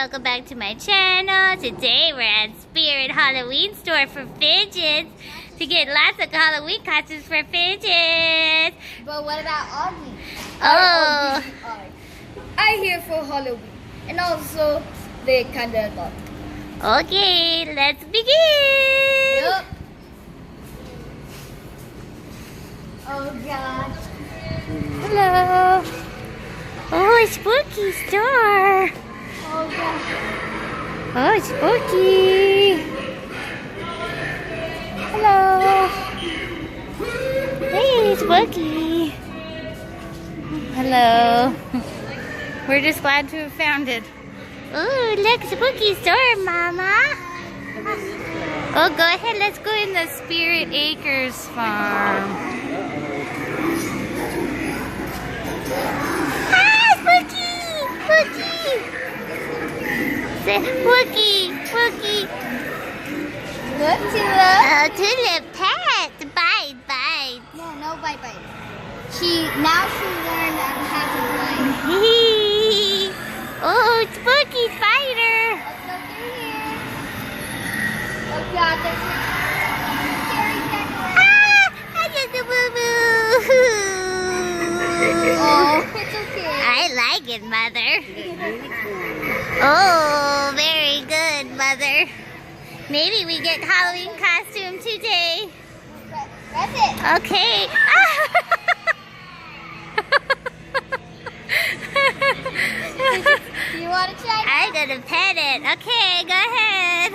welcome back to my channel. Today we're at Spirit Halloween store for Fidgets to get lots of Halloween costumes for Fidgets. But what about Augie? Oh. I'm here for Halloween. And also, they kind of love it. Okay, let's begin. Yep. Oh gosh. Hello. Oh, a spooky store. Oh gosh. Oh, spooky. Hello. Hey, spooky. Hello. We're just glad to have found it. Ooh, look, spooky store, Mama. Oh, go ahead. Let's go in the Spirit Acres farm. Ah, spooky! Spooky! Say, Wookie! Wookie! Look, Tulip. Oh, Tulip, pet! Bite, bite. No bite. Now she learned how to bite. Oh, spooky spider! Let's go through here. Oh god, there's a scary decoration. Ah! I just a boo-boo! Oh, it's okay. I like it, Mother. Oh, very good, Mother. Maybe we get Halloween costume today. That's it. Okay. Do you want to try now? I'm gonna pet it. Okay, go ahead.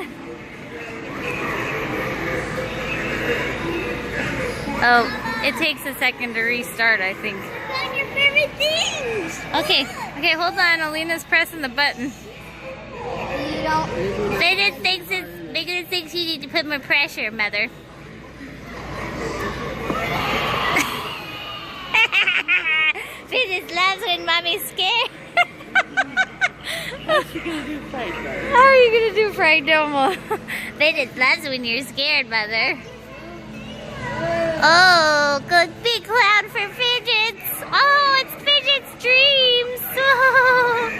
Oh, it takes a second to restart, I think. Find your favorite things. Okay, hold on. Alina's pressing the button. You don't. Fidget thinks you need to put more pressure, Mother. Fidget loves when Mommy's scared. How's she gonna do fright dough? How are you gonna do fright dough? Fidget loves when you're scared, Mother. Oh, good big cloud for Fidgets. Oh, it's Fidget's dreams. Oh.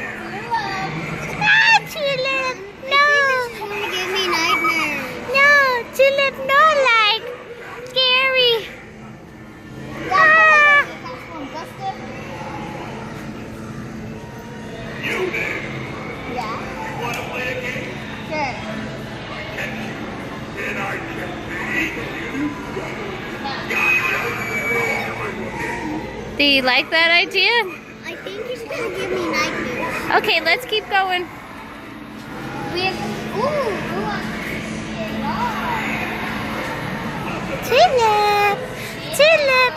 Ah, Tulip, no. It's gonna give me nightmares. No, Tulip, no, like, scary. Ah. Yeah? Want to play a game? Sure. Then I can beat you. Do you like that idea? I think it's gonna give me nightmares. Okay, let's keep going. We have. Tulip, Tulip,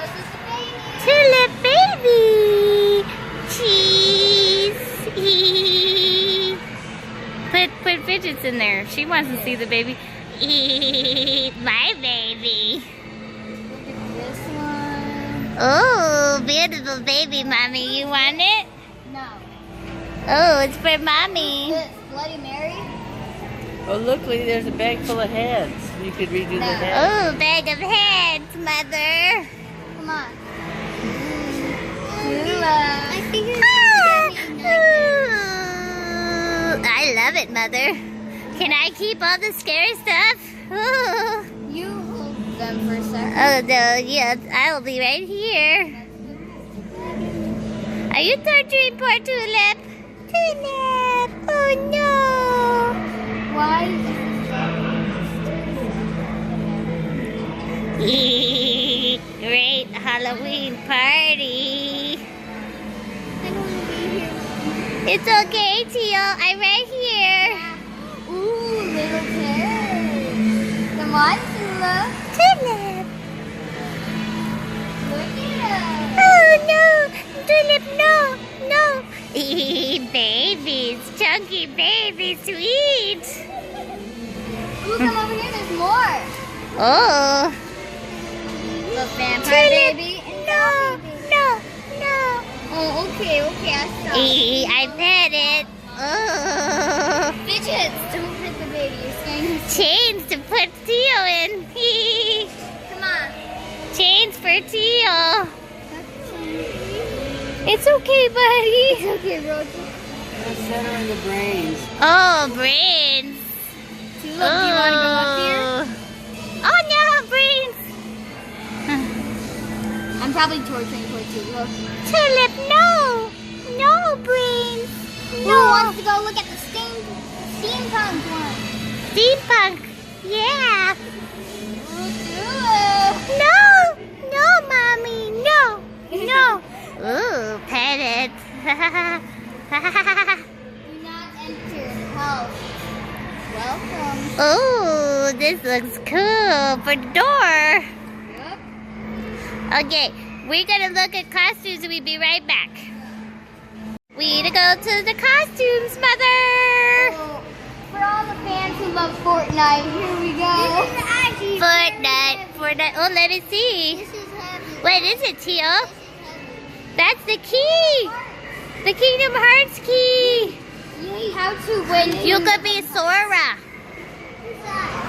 Tulip baby. Cheese. Put Fidgets in there. She wants to see the baby. My baby. This one. Oh, beautiful baby, Mommy. You want it? No. Oh, it's for Mommy. This Bloody Mary. Oh, look, there's a bag full of heads. You could redo the heads. Oh, bag of heads, Mother. Come on. I think it's I love it, Mother. Can I keep all the scary stuff? Ooh. You hold them for a second. Oh, no, yes, I'll be right here. Are you torturing poor Tulip? Tulip! Oh, no! Why? Great Halloween party. I don't want to be here. It's okay, Teal. I'm right here. Ooh, little carrots. Come on, Tula. Tulip. Look at us. Oh, no. Tulip, no. No. Babies. Chunky baby, sweet. Ooh, come over here. There's more. Oh. The vampire Tulip. baby. And No. baby. No. No. Oh, okay. I stopped. I pet it. Oh. Fidgets, don't hit the baby. You're scaring me. Chains to put Teal in. Come on. Chains for Teal. It's okay, buddy. It's okay, Rosie. Let's set her in the brains. Oh, brains. Tulip, do you want to go up here? Oh no, brains. I'm probably torturing for Tulip. Tulip, no. No, brains. Who wants to go look at the steampunk one? Steampunk. Yeah. Tulip. No. No, mommy. No. No. Ooh, pet it. Do not enter house. Welcome. Oh, this looks cool for the door. Yep. Okay, we're gonna look at costumes and we'll be right back. We need to go to the costumes, Mother. So, for all the fans who love Fortnite, here we go. This is actually Fortnite. Oh, let me see. This is heavy. What is it, Teal? That's the key. The Kingdom Hearts key. Yay, how to win. You could be Sora.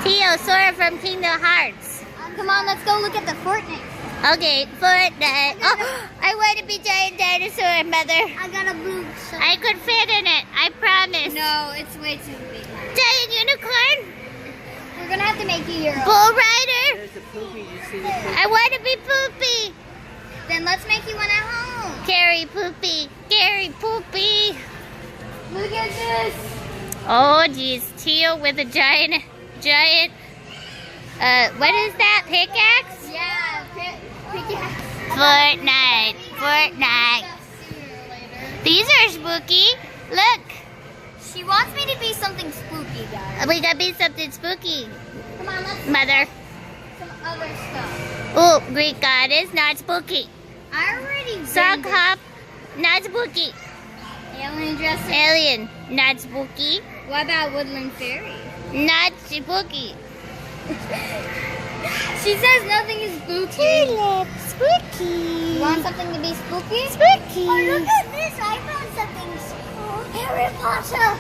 Teal, Sora from Kingdom Hearts. Come on, let's go look at the Fortnite. Okay, Fortnite. Oh, I want to be giant dinosaur, Mother. I got a blue shirt. I could fit in it. I promise. No, it's way too big. Giant unicorn. We're gonna have to make it your own. Bull rider. There's a poopy. You see the poopy? I want to be Poopy. Then let's make you one at home. Gary Poopy. Gary Poopy. Look at this. Oh, geez. Teal with a giant, what is that? Pickaxe? Yeah, pickaxe. Fortnite. These are spooky. Look. She wants me to be something spooky, guys. We gotta be something spooky. Come on, let's Mother. some other stuff. Oh, Greek goddess, not spooky. I already Sock did this. hop, not spooky. Alien dresser. Alien, not spooky. What about woodland fairy? Not spooky. She says nothing is spooky. Tulip, spooky. You want something to be spooky? Spooky. Oh, look at this. I found something spooky. Harry Potter.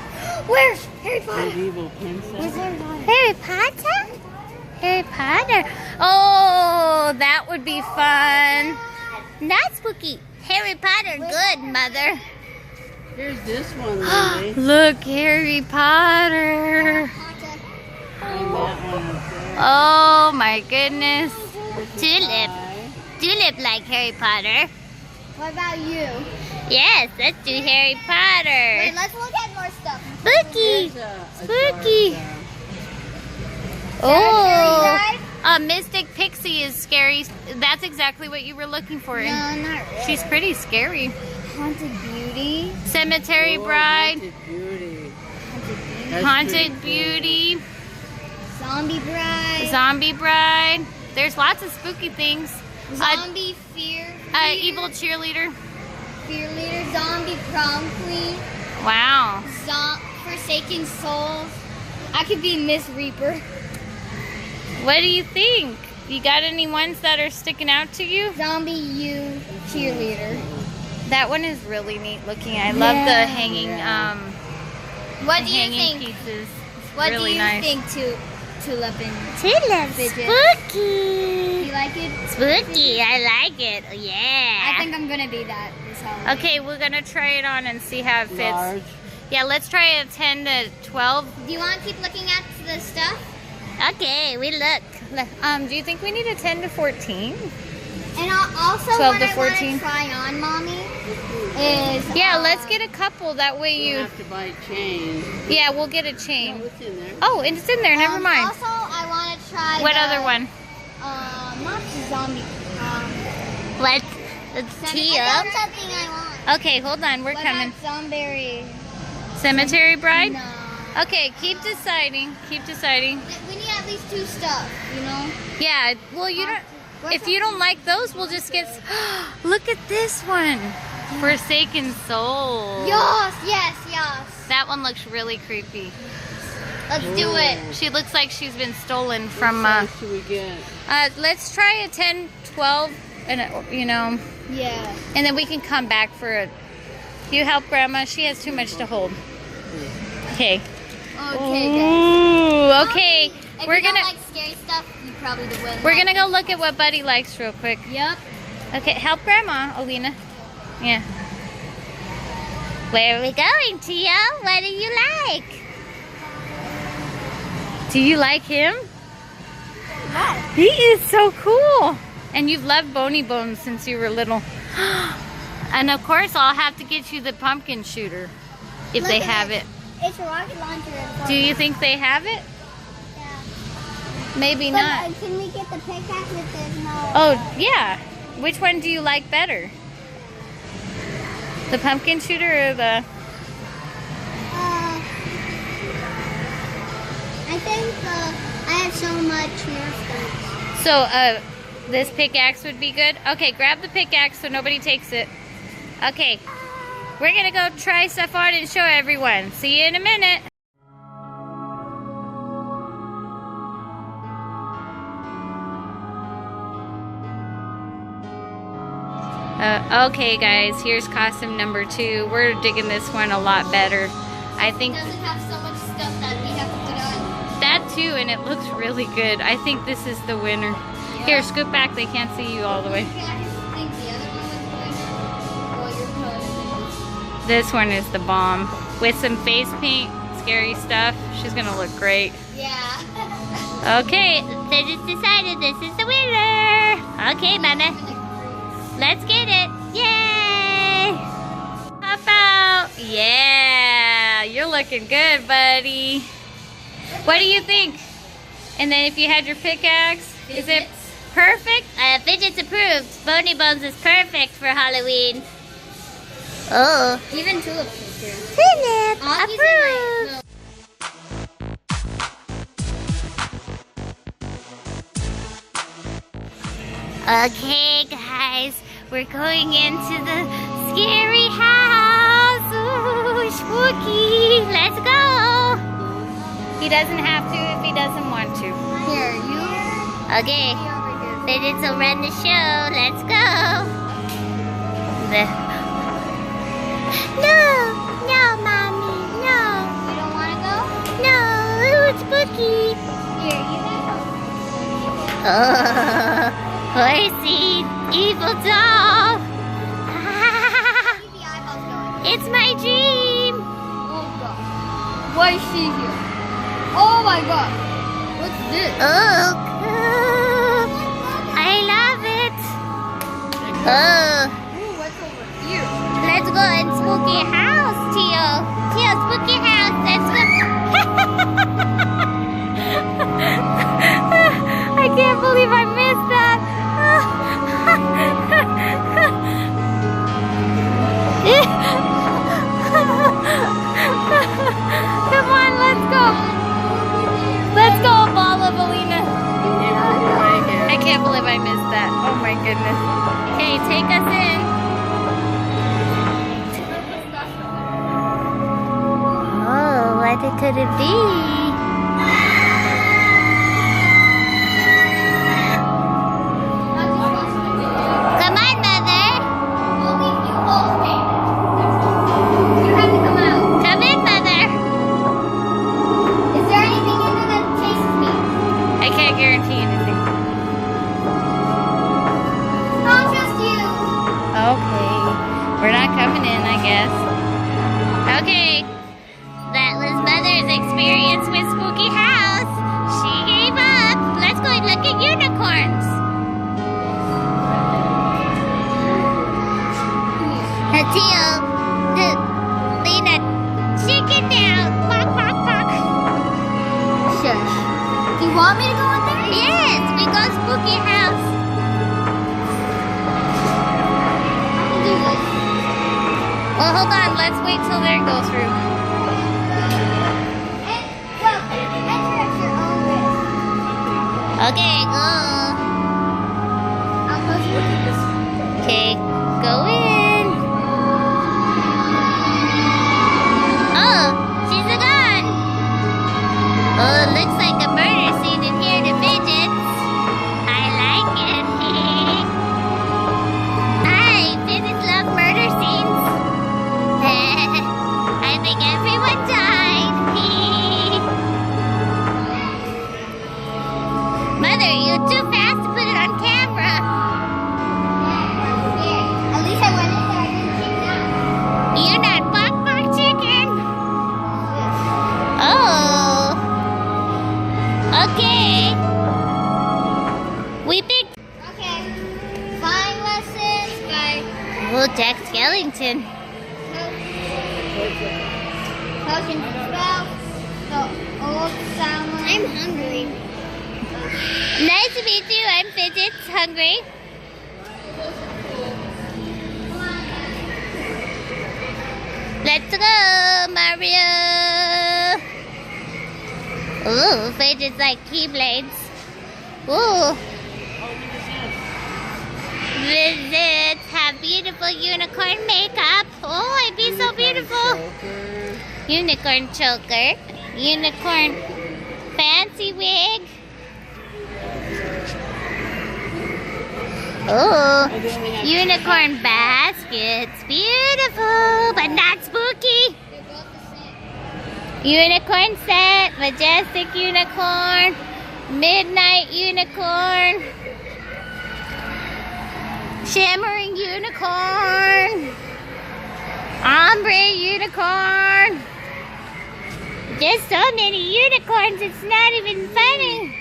Where's Harry Potter? Medieval princess. Where's Harry Potter? Harry Potter? Harry Potter. Oh, that would be fun. Not spooky. Harry Potter, good, Mother. Here's this one, Lily. Look, Harry Potter. And that one is there. Oh my goodness. This is Tulip. I. Tulip like Harry Potter. What about you? Yes, let's do Harry Potter. Wait, let's look at more stuff. Spooky. There's a Spooky. dark, Oh, a mystic pixie is scary. That's exactly what you were looking for. No, not really. She's pretty scary. Haunted Beauty. Cemetery Oh, Bride, Haunted Beauty. Haunted That's Haunted pretty cool. Beauty, Zombie Bride. Zombie Bride. There's lots of spooky things. Zombie Fear. Evil Cheerleader. Fear Leader. Zombie Prom Queen. Wow. Forsaken Souls. I could be Miss Reaper. What do you think? You got any ones that are sticking out to you? Zombie U Cheerleader. That one is really neat looking. I love the Yeah. hanging, What the do you hanging think? pieces. What really do you nice. think, Tulip and Tulip, Fidget. spooky. you like it? Spooky, I like it. Oh, yeah. I think I'm gonna be that this Halloween. Okay, we're gonna try it on and see how it fits. Large. Yeah, let's try a 10 to 12. Do you want to keep looking at the stuff? Okay, we look. Do you think we need a 10 to 14? And also 12 what to I want 14. to try on, Mommy, is Yeah, let's get a couple. That way You you. have to buy chain. Yeah, we'll get a No, chain. it's in there. Oh, and it's in there. Never mind. Also, I want to try. What the, other one? Not the zombie. What? The That's Tia. something I want. Okay, hold on. We're What coming. about Zombie? Cemetery Bride? No. Okay, keep deciding. Keep deciding. We need at least 2 stuff, you know? Yeah, well, you don't. If you don't like those, we'll just get. Look at this one. Forsaken Soul. Yes. That one looks really creepy. Let's do it. She looks like she's been stolen from. What size should we get? Let's try a 10, 12, and Yeah. and then we can come back for a. You help Grandma. She has too much to hold. Okay. Okay, guys. Ooh. Okay. If We're you don't gonna. like scary stuff, you probably will. We're gonna go look at what Buddy likes real quick. Yep. Okay, help Grandma, Alina. Yeah. Where are we going, Tio? What do you like? Do you like him? Yes. He is so cool. And you've loved Boney Bones since you were little. And of course, I'll have to get you the pumpkin shooter if Look they at have this. it. It's a rocket launcher. Do you think they have it? Yeah. Maybe But, not. can we get the pickaxe if there's no... Oh, yeah. Which one do you like better? The pumpkin shooter or the... I think I have so much Nerf guns. So, this pickaxe would be good? Okay, grab the pickaxe so nobody takes it. Okay. We're gonna go try stuff on and show everyone. See you in a minute. Okay guys, here's costume number 2. We're digging this one a lot better. I think It doesn't have so much stuff that we have to put on. that too, and it looks really good. I think this is the winner. Here, scoot back, they can't see you all the way. I think the other one was the winner. Well, you're telling us. This one is the bomb. With some face paint, scary stuff. She's gonna look great. Yeah. Okay, they just decided this is the winner. Okay, Mama. Let's get it. Yay! Hop out. Yeah, you're looking good, buddy. What do you think? And then if you had your pickaxe, is it perfect? Fidgets approved. Boney Bones is perfect for Halloween. Oh. Even Tulip is here. Tulip Oh, he's in approved. Okay, guys, we're going into the scary house. Ooh, spooky. Let's go. He doesn't have to if he doesn't want to. Here, you Okay, be over here. Fidgets will run the show. Let's go. No, Mommy, no. You don't want to go? No, it's spooky. Here, you guys Oh, horsey, evil doll. keep the eyeballs going. It's my dream. Oh, God. Why is she here? Oh, my God. What's this? Oh, cool. I love it. Oh, Ooh, what's over here? let's go in spooky house, Tio. Tio, spooky house. Let's go. I can't believe I missed that. Come on, let's go. Let's go, ball of Alina. I can't believe I missed that. Oh my goodness. Okay, take us in. Oh, what could it be? Come on, Mother. You have to come out. Come in, Mother. Is there anything in there that chases me? I can't guarantee anything. I don't trust you. Okay. We're not coming in, I guess. Okay. That was Mother's experience with Spooky House. She gave up. Let's go and look at unicorns. Tio, Lena, chicken down. Quack, quack, quack. Shush. Do you want me to go in there? Yes, we go Spooky House. I'll do this. Well, hold on. Let's wait till they go through. Enter at your own risk. Okay, go. I'll close you. Okay, go in. Oh, she's gone. Oh, it looks like a murder scene in here to Fidgets. I like it. Hi, Fidgets love murder scenes. I think everyone died. Mother, you're too fast. Jack Skellington. Potion 12. The old summer. I'm hungry. Nice to meet you. I'm Fidgets. Hungry? Let's go, Mario. Ooh, Fidgets like keyblades. Ooh. Visits have beautiful unicorn makeup. Oh, I'd be so beautiful. Unicorn choker. Unicorn fancy wig. Oh, unicorn baskets. Beautiful, but not spooky. Unicorn set. Majestic unicorn. Midnight unicorn. Shimmering unicorn. Ombre unicorn. There's so many unicorns, it's not even funny.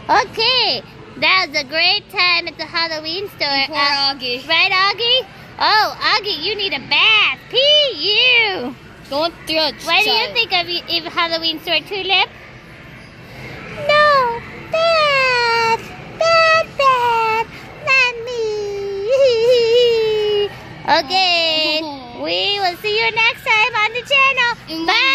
Okay, that was a great time at the Halloween store. Poor Augie. Right, Augie? Oh, Augie, you need a bath. P.U. Going through a What do you think of Halloween store, Tulip? No, bad. Bad. Not me. Okay, we will see you next time on the channel. Bye.